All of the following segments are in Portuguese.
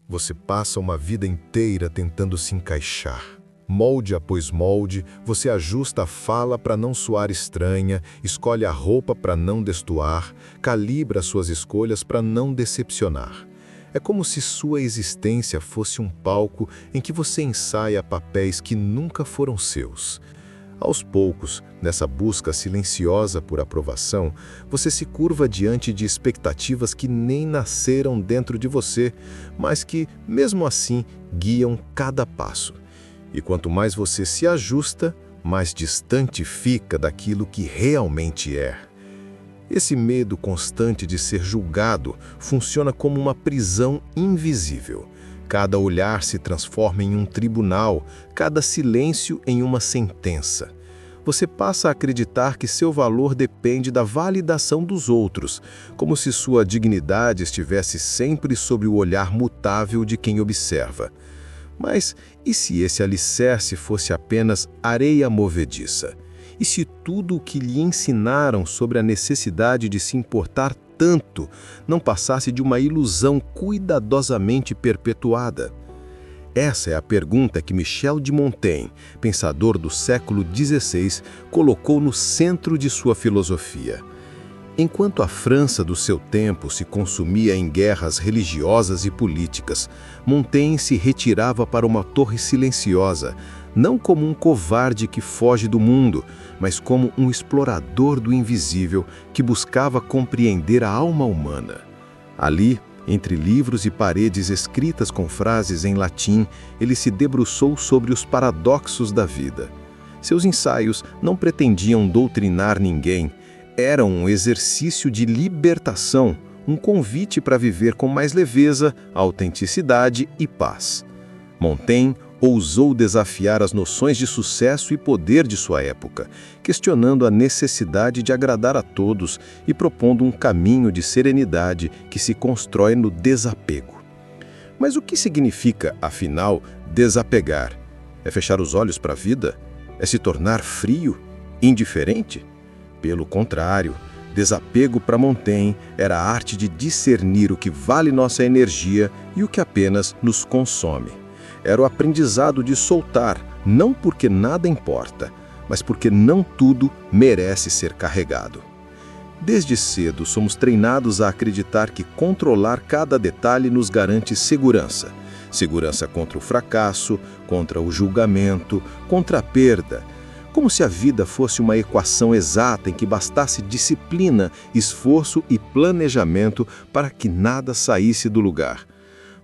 Você passa uma vida inteira tentando se encaixar. Molde após molde, você ajusta a fala para não soar estranha, escolhe a roupa para não destoar, calibra suas escolhas para não decepcionar. É como se sua existência fosse um palco em que você ensaia papéis que nunca foram seus. Aos poucos, nessa busca silenciosa por aprovação, você se curva diante de expectativas que nem nasceram dentro de você, mas que, mesmo assim, guiam cada passo. E quanto mais você se ajusta, mais distante fica daquilo que realmente é. Esse medo constante de ser julgado funciona como uma prisão invisível. Cada olhar se transforma em um tribunal, cada silêncio em uma sentença. Você passa a acreditar que seu valor depende da validação dos outros, como se sua dignidade estivesse sempre sob o olhar mutável de quem observa. Mas e se esse alicerce fosse apenas areia movediça? E se tudo o que lhe ensinaram sobre a necessidade de se importar tanto não passasse de uma ilusão cuidadosamente perpetuada? Essa é a pergunta que Michel de Montaigne, pensador do século XVI, colocou no centro de sua filosofia. Enquanto a França do seu tempo se consumia em guerras religiosas e políticas, Montaigne se retirava para uma torre silenciosa, não como um covarde que foge do mundo, mas como um explorador do invisível que buscava compreender a alma humana. Ali, entre livros e paredes escritas com frases em latim, ele se debruçou sobre os paradoxos da vida. Seus ensaios não pretendiam doutrinar ninguém, eram um exercício de libertação, um convite para viver com mais leveza, autenticidade e paz. Montaigne ousou desafiar as noções de sucesso e poder de sua época, questionando a necessidade de agradar a todos e propondo um caminho de serenidade que se constrói no desapego. Mas o que significa, afinal, desapegar? É fechar os olhos para a vida? É se tornar frio? Indiferente? Pelo contrário, desapego para Montaigne era a arte de discernir o que vale nossa energia e o que apenas nos consome. Era o aprendizado de soltar, não porque nada importa, mas porque não tudo merece ser carregado. Desde cedo, somos treinados a acreditar que controlar cada detalhe nos garante segurança. Segurança contra o fracasso, contra o julgamento, contra a perda. Como se a vida fosse uma equação exata em que bastasse disciplina, esforço e planejamento para que nada saísse do lugar.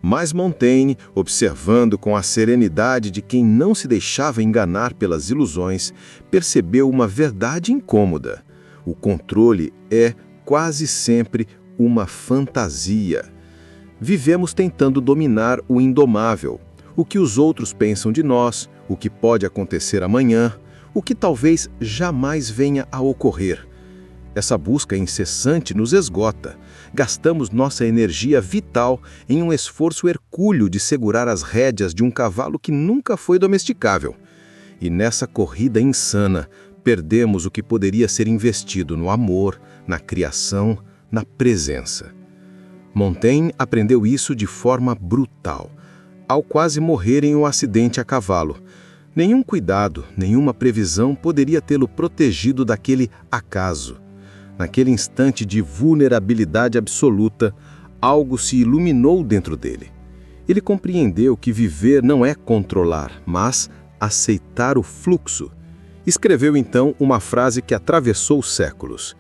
Mas Montaigne, observando com a serenidade de quem não se deixava enganar pelas ilusões, percebeu uma verdade incômoda. O controle é, quase sempre, uma fantasia. Vivemos tentando dominar o indomável, o que os outros pensam de nós, o que pode acontecer amanhã, o que talvez jamais venha a ocorrer. Essa busca incessante nos esgota. Gastamos nossa energia vital em um esforço hercúleo de segurar as rédeas de um cavalo que nunca foi domesticável. E nessa corrida insana, perdemos o que poderia ser investido no amor, na criação, na presença. Montaigne aprendeu isso de forma brutal, ao quase morrer em um acidente a cavalo. Nenhum cuidado, nenhuma previsão poderia tê-lo protegido daquele acaso. Naquele instante de vulnerabilidade absoluta, algo se iluminou dentro dele. Ele compreendeu que viver não é controlar, mas aceitar o fluxo. Escreveu então uma frase que atravessou séculos.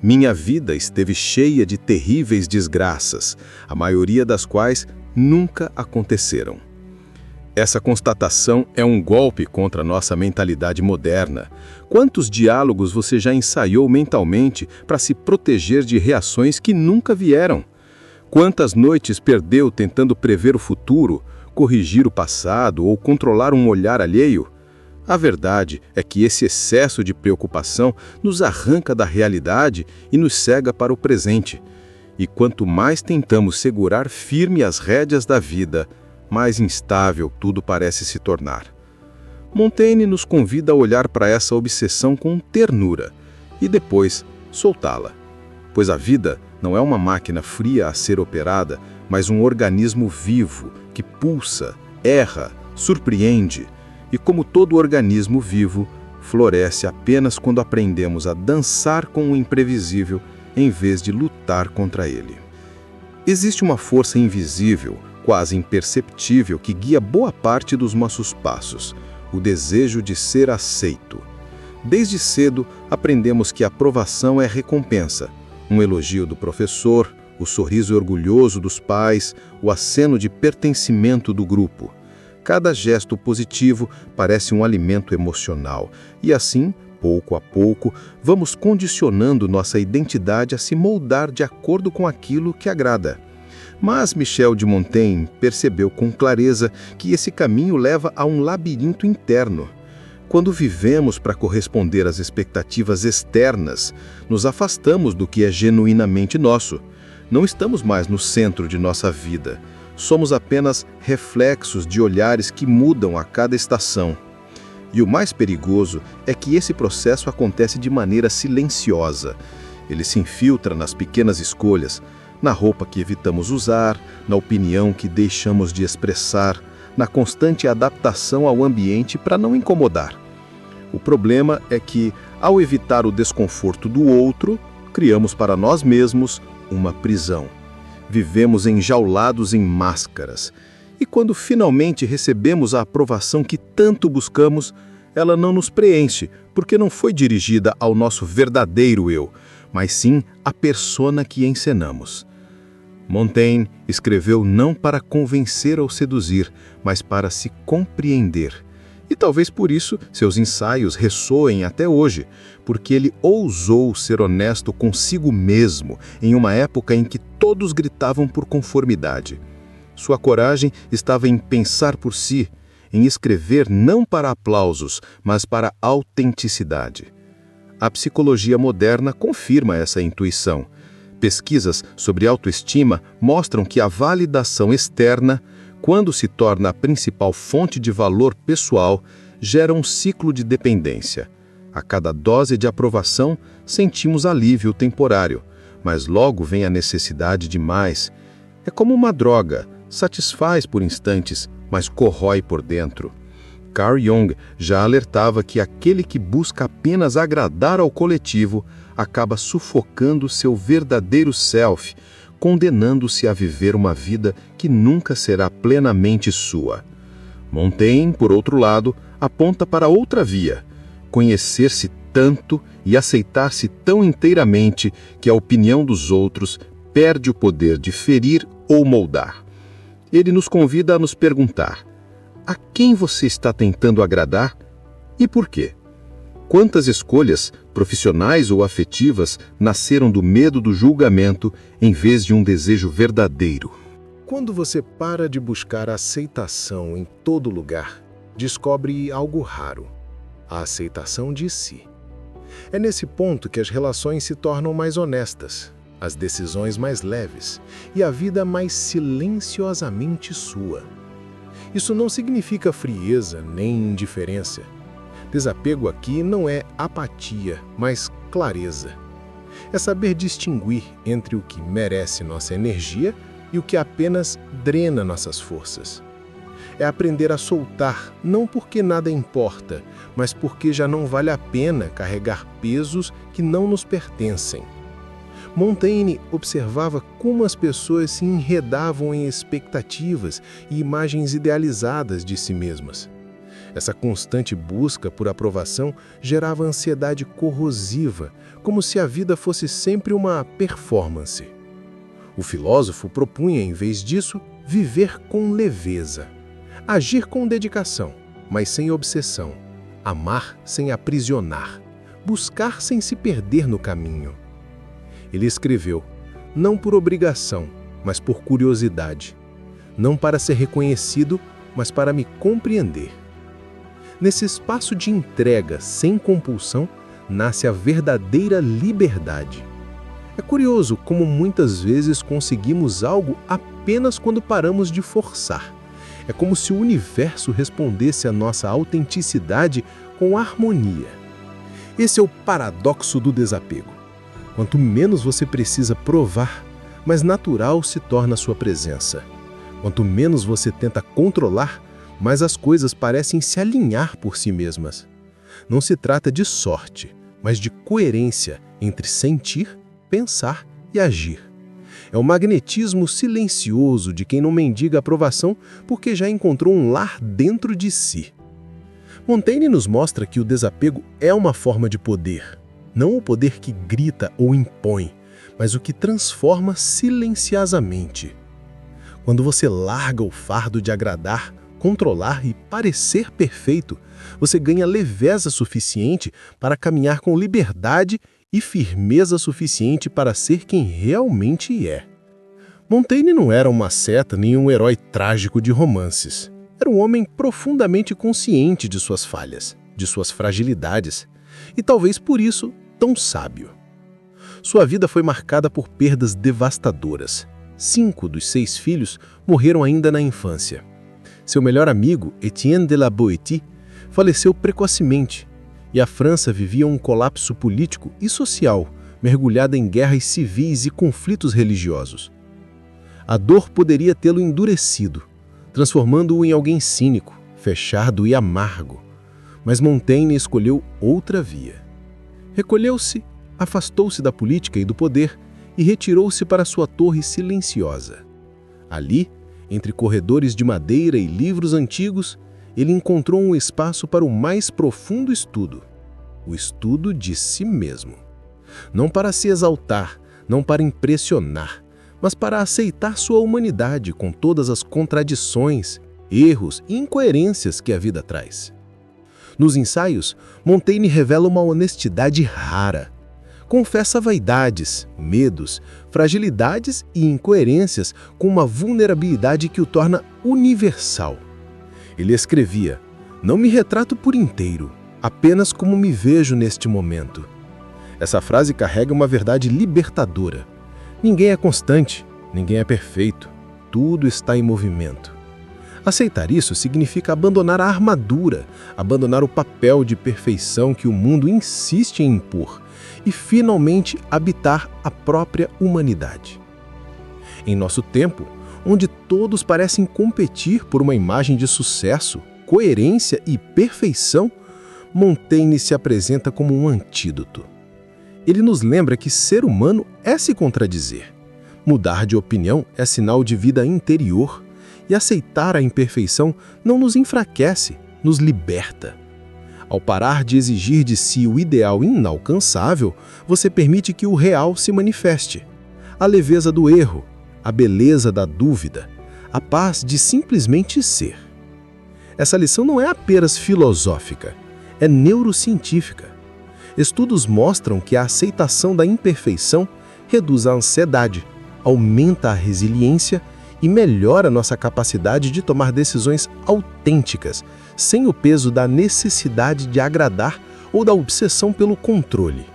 Minha vida esteve cheia de terríveis desgraças, a maioria das quais nunca aconteceram. Essa constatação é um golpe contra a nossa mentalidade moderna. Quantos diálogos você já ensaiou mentalmente para se proteger de reações que nunca vieram? Quantas noites perdeu tentando prever o futuro, corrigir o passado ou controlar um olhar alheio? A verdade é que esse excesso de preocupação nos arranca da realidade e nos cega para o presente. E quanto mais tentamos segurar firme as rédeas da vida, mais instável tudo parece se tornar. Montaigne nos convida a olhar para essa obsessão com ternura e depois soltá-la. Pois a vida não é uma máquina fria a ser operada, mas um organismo vivo, que pulsa, erra, surpreende e, como todo organismo vivo, floresce apenas quando aprendemos a dançar com o imprevisível em vez de lutar contra ele. Existe uma força invisível, quase imperceptível, que guia boa parte dos nossos passos, o desejo de ser aceito. Desde cedo, aprendemos que a aprovação é recompensa, um elogio do professor, o sorriso orgulhoso dos pais, o aceno de pertencimento do grupo. Cada gesto positivo parece um alimento emocional, e assim, pouco a pouco, vamos condicionando nossa identidade a se moldar de acordo com aquilo que agrada. Mas Michel de Montaigne percebeu com clareza que esse caminho leva a um labirinto interno. Quando vivemos para corresponder às expectativas externas, nos afastamos do que é genuinamente nosso. Não estamos mais no centro de nossa vida. Somos apenas reflexos de olhares que mudam a cada estação. E o mais perigoso é que esse processo acontece de maneira silenciosa. Ele se infiltra nas pequenas escolhas, na roupa que evitamos usar, na opinião que deixamos de expressar, na constante adaptação ao ambiente para não incomodar. O problema é que, ao evitar o desconforto do outro, criamos para nós mesmos uma prisão. Vivemos enjaulados em máscaras. E quando finalmente recebemos a aprovação que tanto buscamos, ela não nos preenche, porque não foi dirigida ao nosso verdadeiro eu, mas sim à persona que encenamos. Montaigne escreveu não para convencer ou seduzir, mas para se compreender. E talvez por isso seus ensaios ressoem até hoje, porque ele ousou ser honesto consigo mesmo em uma época em que todos gritavam por conformidade. Sua coragem estava em pensar por si, em escrever não para aplausos, mas para autenticidade. A psicologia moderna confirma essa intuição. Pesquisas sobre autoestima mostram que a validação externa, quando se torna a principal fonte de valor pessoal, gera um ciclo de dependência. A cada dose de aprovação, sentimos alívio temporário, mas logo vem a necessidade de mais. É como uma droga, satisfaz por instantes, mas corrói por dentro. Carl Jung já alertava que aquele que busca apenas agradar ao coletivo acaba sufocando seu verdadeiro self, condenando-se a viver uma vida que nunca será plenamente sua. Montaigne, por outro lado, aponta para outra via: conhecer-se tanto e aceitar-se tão inteiramente que a opinião dos outros perde o poder de ferir ou moldar. Ele nos convida a nos perguntar: a quem você está tentando agradar e por quê? Quantas escolhas, profissionais ou afetivas, nasceram do medo do julgamento em vez de um desejo verdadeiro? Quando você para de buscar aceitação em todo lugar, descobre algo raro: a aceitação de si. É nesse ponto que as relações se tornam mais honestas, as decisões mais leves e a vida mais silenciosamente sua. Isso não significa frieza nem indiferença. Desapego aqui não é apatia, mas clareza. É saber distinguir entre o que merece nossa energia e o que apenas drena nossas forças. É aprender a soltar, não porque nada importa, mas porque já não vale a pena carregar pesos que não nos pertencem. Montaigne observava como as pessoas se enredavam em expectativas e imagens idealizadas de si mesmas. Essa constante busca por aprovação gerava ansiedade corrosiva, como se a vida fosse sempre uma performance. O filósofo propunha, em vez disso, viver com leveza. Agir com dedicação, mas sem obsessão. Amar sem aprisionar. Buscar sem se perder no caminho. Ele escreveu, não por obrigação, mas por curiosidade. Não para ser reconhecido, mas para me compreender. Nesse espaço de entrega sem compulsão, nasce a verdadeira liberdade. É curioso como muitas vezes conseguimos algo apenas quando paramos de forçar. É como se o universo respondesse à nossa autenticidade com harmonia. Esse é o paradoxo do desapego. Quanto menos você precisa provar, mas natural se torna sua presença. Quanto menos você tenta controlar, mais as coisas parecem se alinhar por si mesmas. Não se trata de sorte, mas de coerência entre sentir, pensar e agir. É o magnetismo silencioso de quem não mendiga aprovação porque já encontrou um lar dentro de si. Montaigne nos mostra que o desapego é uma forma de poder, não o poder que grita ou impõe, mas o que transforma silenciosamente. Quando você larga o fardo de agradar, controlar e parecer perfeito, você ganha leveza suficiente para caminhar com liberdade e firmeza suficiente para ser quem realmente é. Montaigne não era uma seta nem um herói trágico de romances. Era um homem profundamente consciente de suas falhas, de suas fragilidades, e talvez por isso tão sábio. Sua vida foi marcada por perdas devastadoras. 5 dos 6 filhos morreram ainda na infância. Seu melhor amigo, Étienne de la Boétie, faleceu precocemente, e a França vivia um colapso político e social, mergulhada em guerras civis e conflitos religiosos. A dor poderia tê-lo endurecido, transformando-o em alguém cínico, fechado e amargo. Mas Montaigne escolheu outra via. Recolheu-se, afastou-se da política e do poder e retirou-se para sua torre silenciosa. Ali, entre corredores de madeira e livros antigos, ele encontrou um espaço para o mais profundo estudo, o estudo de si mesmo. Não para se exaltar, não para impressionar, mas para aceitar sua humanidade com todas as contradições, erros e incoerências que a vida traz. Nos ensaios, Montaigne revela uma honestidade rara. Confessa vaidades, medos, fragilidades e incoerências com uma vulnerabilidade que o torna universal. Ele escrevia: "Não me retrato por inteiro, apenas como me vejo neste momento." Essa frase carrega uma verdade libertadora. Ninguém é constante, ninguém é perfeito, tudo está em movimento. Aceitar isso significa abandonar a armadura, abandonar o papel de perfeição que o mundo insiste em impor e finalmente habitar a própria humanidade. Em nosso tempo, onde todos parecem competir por uma imagem de sucesso, coerência e perfeição, Montaigne se apresenta como um antídoto. Ele nos lembra que ser humano é se contradizer. Mudar de opinião é sinal de vida interior, e aceitar a imperfeição não nos enfraquece, nos liberta. Ao parar de exigir de si o ideal inalcançável, você permite que o real se manifeste. A leveza do erro, a beleza da dúvida, a paz de simplesmente ser. Essa lição não é apenas filosófica, é neurocientífica. Estudos mostram que a aceitação da imperfeição reduz a ansiedade, aumenta a resiliência e melhora nossa capacidade de tomar decisões autênticas, sem o peso da necessidade de agradar ou da obsessão pelo controle.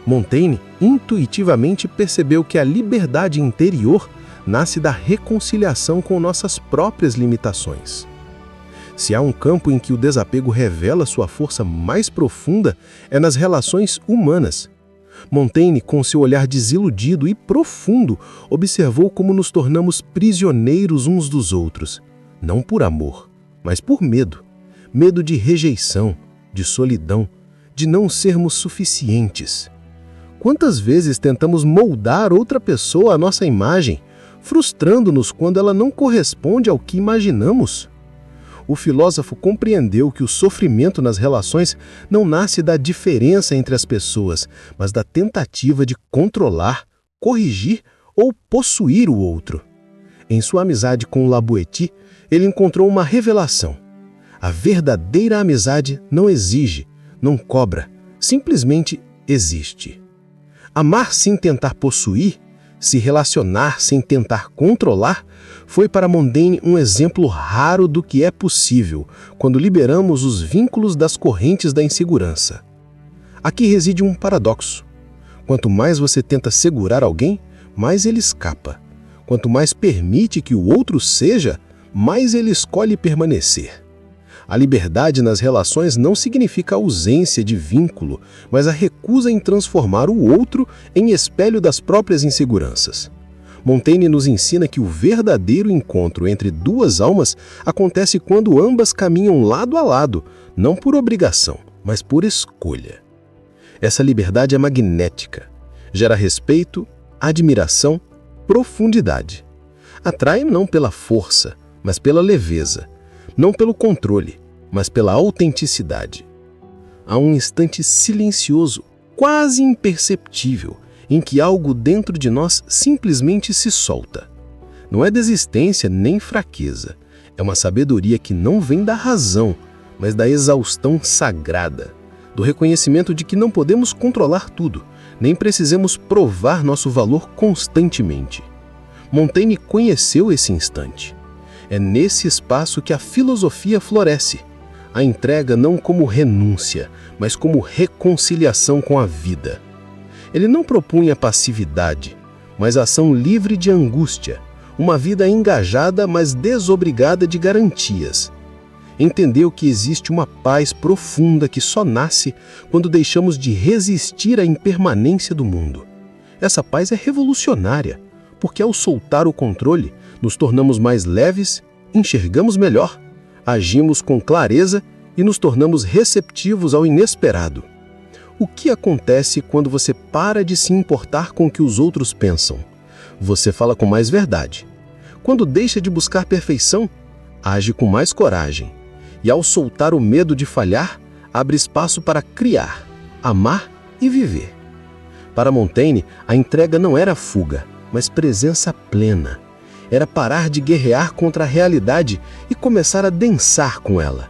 Montaigne intuitivamente percebeu que a liberdade interior nasce da reconciliação com nossas próprias limitações. Se há um campo em que o desapego revela sua força mais profunda, é nas relações humanas. Montaigne, com seu olhar desiludido e profundo, observou como nos tornamos prisioneiros uns dos outros, não por amor, mas por medo. Medo de rejeição, de solidão, de não sermos suficientes. Quantas vezes tentamos moldar outra pessoa à nossa imagem, frustrando-nos quando ela não corresponde ao que imaginamos? O filósofo compreendeu que o sofrimento nas relações não nasce da diferença entre as pessoas, mas da tentativa de controlar, corrigir ou possuir o outro. Em sua amizade com La Boétie, ele encontrou uma revelação. A verdadeira amizade não exige, não cobra, simplesmente existe. Amar sem tentar possuir, se relacionar sem tentar controlar, foi para Montaigne um exemplo raro do que é possível quando liberamos os vínculos das correntes da insegurança. Aqui reside um paradoxo. Quanto mais você tenta segurar alguém, mais ele escapa. Quanto mais permite que o outro seja, mais ele escolhe permanecer. A liberdade nas relações não significa a ausência de vínculo, mas a recusa em transformar o outro em espelho das próprias inseguranças. Montaigne nos ensina que o verdadeiro encontro entre duas almas acontece quando ambas caminham lado a lado, não por obrigação, mas por escolha. Essa liberdade é magnética, gera respeito, admiração, profundidade. Atrai não pela força, mas pela leveza, não pelo controle, mas pela autenticidade. Há um instante silencioso, quase imperceptível, em que algo dentro de nós simplesmente se solta. Não é desistência nem fraqueza, é uma sabedoria que não vem da razão, mas da exaustão sagrada, do reconhecimento de que não podemos controlar tudo, nem precisamos provar nosso valor constantemente. Montaigne conheceu esse instante. É nesse espaço que a filosofia floresce. A entrega não como renúncia, mas como reconciliação com a vida. Ele não propunha passividade, mas ação livre de angústia, uma vida engajada, mas desobrigada de garantias. Entendeu que existe uma paz profunda que só nasce quando deixamos de resistir à impermanência do mundo. Essa paz é revolucionária, porque ao soltar o controle, nos tornamos mais leves, enxergamos melhor, agimos com clareza e nos tornamos receptivos ao inesperado. O que acontece quando você para de se importar com o que os outros pensam? Você fala com mais verdade. Quando deixa de buscar perfeição, age com mais coragem. E ao soltar o medo de falhar, abre espaço para criar, amar e viver. Para Montaigne, a entrega não era fuga, mas presença plena. Era parar de guerrear contra a realidade e começar a dançar com ela.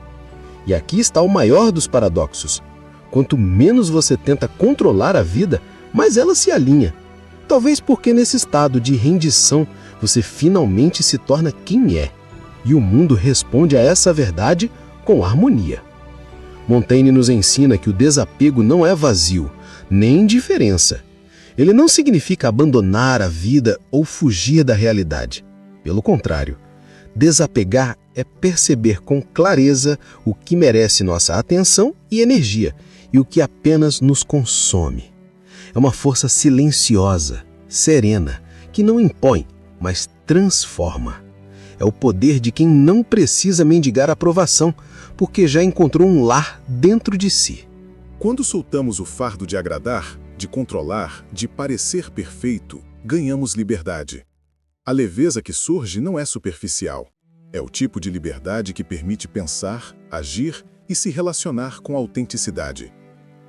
E aqui está o maior dos paradoxos. Quanto menos você tenta controlar a vida, mais ela se alinha. Talvez porque nesse estado de rendição você finalmente se torna quem é. E o mundo responde a essa verdade com harmonia. Montaigne nos ensina que o desapego não é vazio, nem indiferença. Ele não significa abandonar a vida ou fugir da realidade. Pelo contrário, desapegar é perceber com clareza o que merece nossa atenção e energia e o que apenas nos consome. É uma força silenciosa, serena, que não impõe, mas transforma. É o poder de quem não precisa mendigar aprovação, porque já encontrou um lar dentro de si. Quando soltamos o fardo de agradar, de controlar, de parecer perfeito, ganhamos liberdade. A leveza que surge não é superficial. É o tipo de liberdade que permite pensar, agir e se relacionar com autenticidade.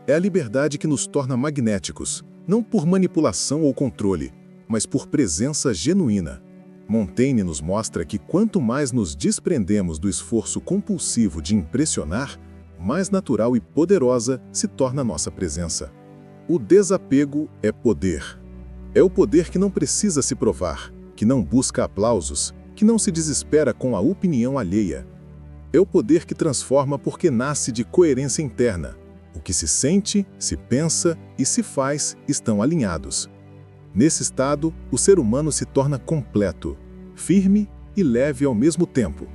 É a liberdade que nos torna magnéticos, não por manipulação ou controle, mas por presença genuína. Montaigne nos mostra que quanto mais nos desprendemos do esforço compulsivo de impressionar, mais natural e poderosa se torna a nossa presença. O desapego é poder. É o poder que não precisa se provar, que não busca aplausos, que não se desespera com a opinião alheia. É o poder que transforma porque nasce de coerência interna. O que se sente, se pensa e se faz estão alinhados. Nesse estado, o ser humano se torna completo, firme e leve ao mesmo tempo.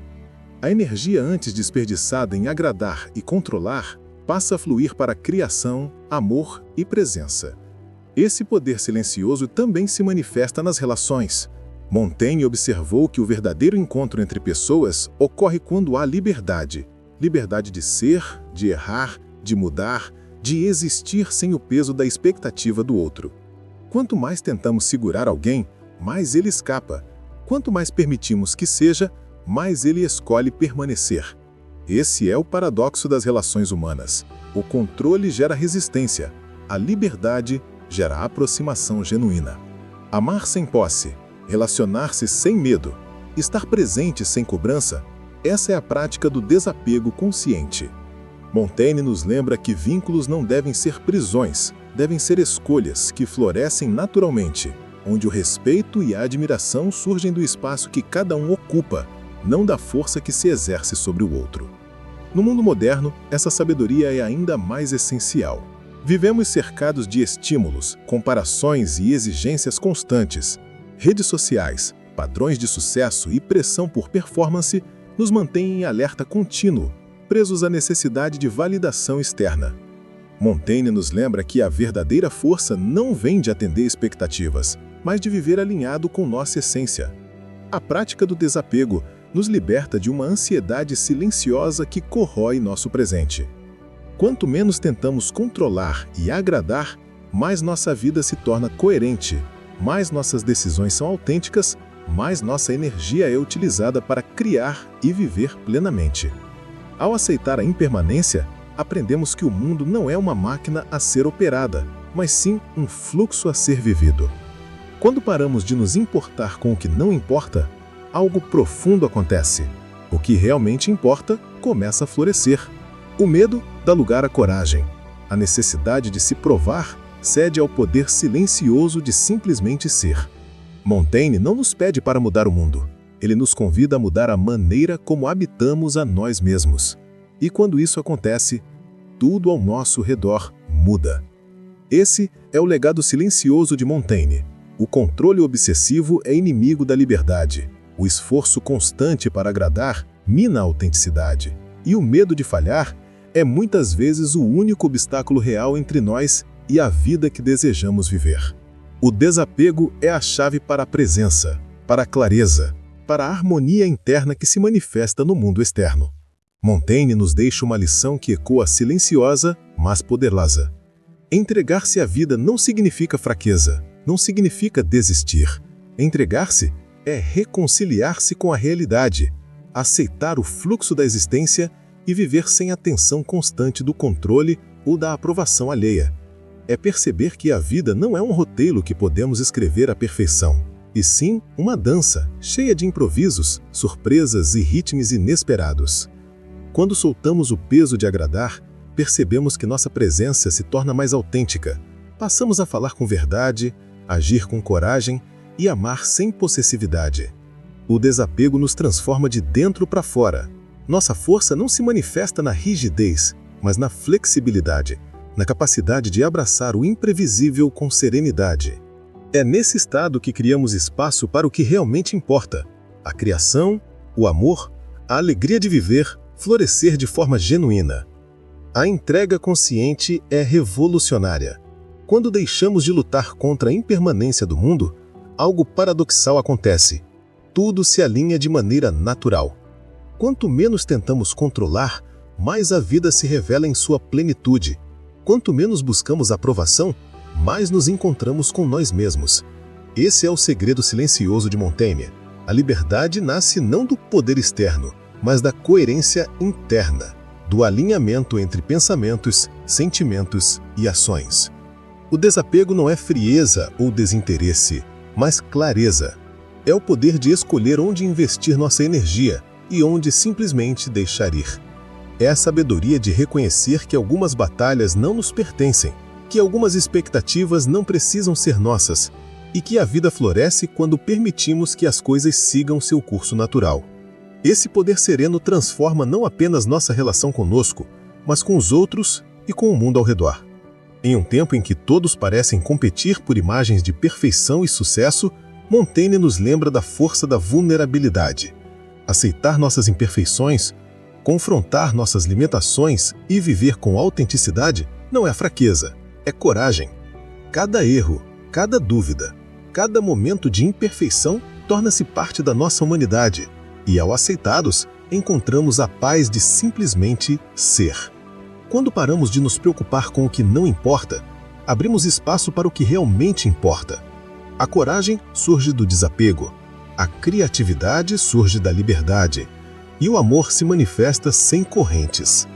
A energia antes desperdiçada em agradar e controlar passa a fluir para criação, amor e presença. Esse poder silencioso também se manifesta nas relações. Montaigne observou que o verdadeiro encontro entre pessoas ocorre quando há liberdade. Liberdade de ser, de errar, de mudar, de existir sem o peso da expectativa do outro. Quanto mais tentamos segurar alguém, mais ele escapa. Quanto mais permitimos que seja, mais ele escolhe permanecer. Esse é o paradoxo das relações humanas. O controle gera resistência, a liberdade gera aproximação genuína. Amar sem posse, relacionar-se sem medo, estar presente sem cobrança, essa é a prática do desapego consciente. Montaigne nos lembra que vínculos não devem ser prisões, devem ser escolhas que florescem naturalmente, onde o respeito e a admiração surgem do espaço que cada um ocupa, não da força que se exerce sobre o outro. No mundo moderno, essa sabedoria é ainda mais essencial. Vivemos cercados de estímulos, comparações e exigências constantes. Redes sociais, padrões de sucesso e pressão por performance nos mantêm em alerta contínuo, presos à necessidade de validação externa. Montaigne nos lembra que a verdadeira força não vem de atender expectativas, mas de viver alinhado com nossa essência. A prática do desapego nos liberta de uma ansiedade silenciosa que corrói nosso presente. Quanto menos tentamos controlar e agradar, mais nossa vida se torna coerente, mais nossas decisões são autênticas, mais nossa energia é utilizada para criar e viver plenamente. Ao aceitar a impermanência, aprendemos que o mundo não é uma máquina a ser operada, mas sim um fluxo a ser vivido. Quando paramos de nos importar com o que não importa, algo profundo acontece. O que realmente importa começa a florescer. O medo dá lugar à coragem. A necessidade de se provar cede ao poder silencioso de simplesmente ser. Montaigne não nos pede para mudar o mundo. Ele nos convida a mudar a maneira como habitamos a nós mesmos. E quando isso acontece, tudo ao nosso redor muda. Esse é o legado silencioso de Montaigne. O controle obsessivo é inimigo da liberdade. O esforço constante para agradar mina a autenticidade. E o medo de falhar é muitas vezes o único obstáculo real entre nós e a vida que desejamos viver. O desapego é a chave para a presença, para a clareza, para a harmonia interna que se manifesta no mundo externo. Montaigne nos deixa uma lição que ecoa silenciosa, mas poderosa. Entregar-se à vida não significa fraqueza, não significa desistir. Entregar-se é reconciliar-se com a realidade, aceitar o fluxo da existência e viver sem a tensão constante do controle ou da aprovação alheia. É perceber que a vida não é um roteiro que podemos escrever à perfeição, e sim uma dança, cheia de improvisos, surpresas e ritmos inesperados. Quando soltamos o peso de agradar, percebemos que nossa presença se torna mais autêntica. Passamos a falar com verdade, agir com coragem e amar sem possessividade. O desapego nos transforma de dentro para fora. Nossa força não se manifesta na rigidez, mas na flexibilidade, na capacidade de abraçar o imprevisível com serenidade. É nesse estado que criamos espaço para o que realmente importa: a criação, o amor, a alegria de viver, florescer de forma genuína. A entrega consciente é revolucionária. Quando deixamos de lutar contra a impermanência do mundo, algo paradoxal acontece. Tudo se alinha de maneira natural. Quanto menos tentamos controlar, mais a vida se revela em sua plenitude. Quanto menos buscamos aprovação, mais nos encontramos com nós mesmos. Esse é o segredo silencioso de Montaigne. A liberdade nasce não do poder externo, mas da coerência interna, do alinhamento entre pensamentos, sentimentos e ações. O desapego não é frieza ou desinteresse, mas clareza. É o poder de escolher onde investir nossa energia e onde simplesmente deixar ir. É a sabedoria de reconhecer que algumas batalhas não nos pertencem, que algumas expectativas não precisam ser nossas e que a vida floresce quando permitimos que as coisas sigam seu curso natural. Esse poder sereno transforma não apenas nossa relação conosco, mas com os outros e com o mundo ao redor. Em um tempo em que todos parecem competir por imagens de perfeição e sucesso, Montaigne nos lembra da força da vulnerabilidade. Aceitar nossas imperfeições, confrontar nossas limitações e viver com autenticidade não é fraqueza, é coragem. Cada erro, cada dúvida, cada momento de imperfeição torna-se parte da nossa humanidade. E ao aceitá-los, encontramos a paz de simplesmente ser. Quando paramos de nos preocupar com o que não importa, abrimos espaço para o que realmente importa. A coragem surge do desapego, a criatividade surge da liberdade, e o amor se manifesta sem correntes.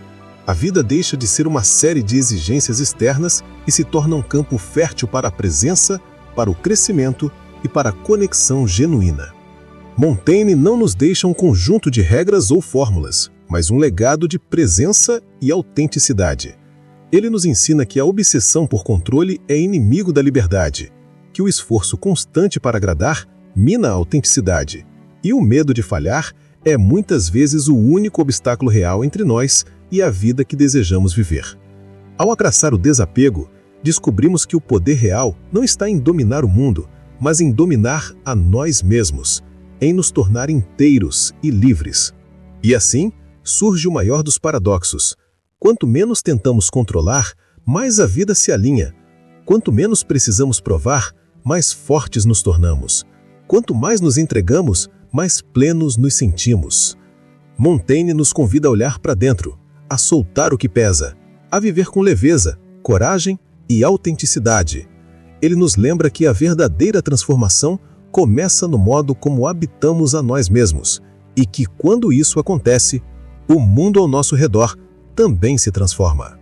A vida deixa de ser uma série de exigências externas e se torna um campo fértil para a presença, para o crescimento e para a conexão genuína. Montaigne não nos deixa um conjunto de regras ou fórmulas, mas um legado de presença e autenticidade. Ele nos ensina que a obsessão por controle é inimigo da liberdade, que o esforço constante para agradar mina a autenticidade, e o medo de falhar é muitas vezes o único obstáculo real entre nós e a vida que desejamos viver. Ao abraçar o desapego, descobrimos que o poder real não está em dominar o mundo, mas em dominar a nós mesmos, em nos tornar inteiros e livres. E assim, surge o maior dos paradoxos. Quanto menos tentamos controlar, mais a vida se alinha. Quanto menos precisamos provar, mais fortes nos tornamos. Quanto mais nos entregamos, mais plenos nos sentimos. Montaigne nos convida a olhar para dentro, a soltar o que pesa, a viver com leveza, coragem e autenticidade. Ele nos lembra que a verdadeira transformação começa no modo como habitamos a nós mesmos, e que quando isso acontece, o mundo ao nosso redor também se transforma.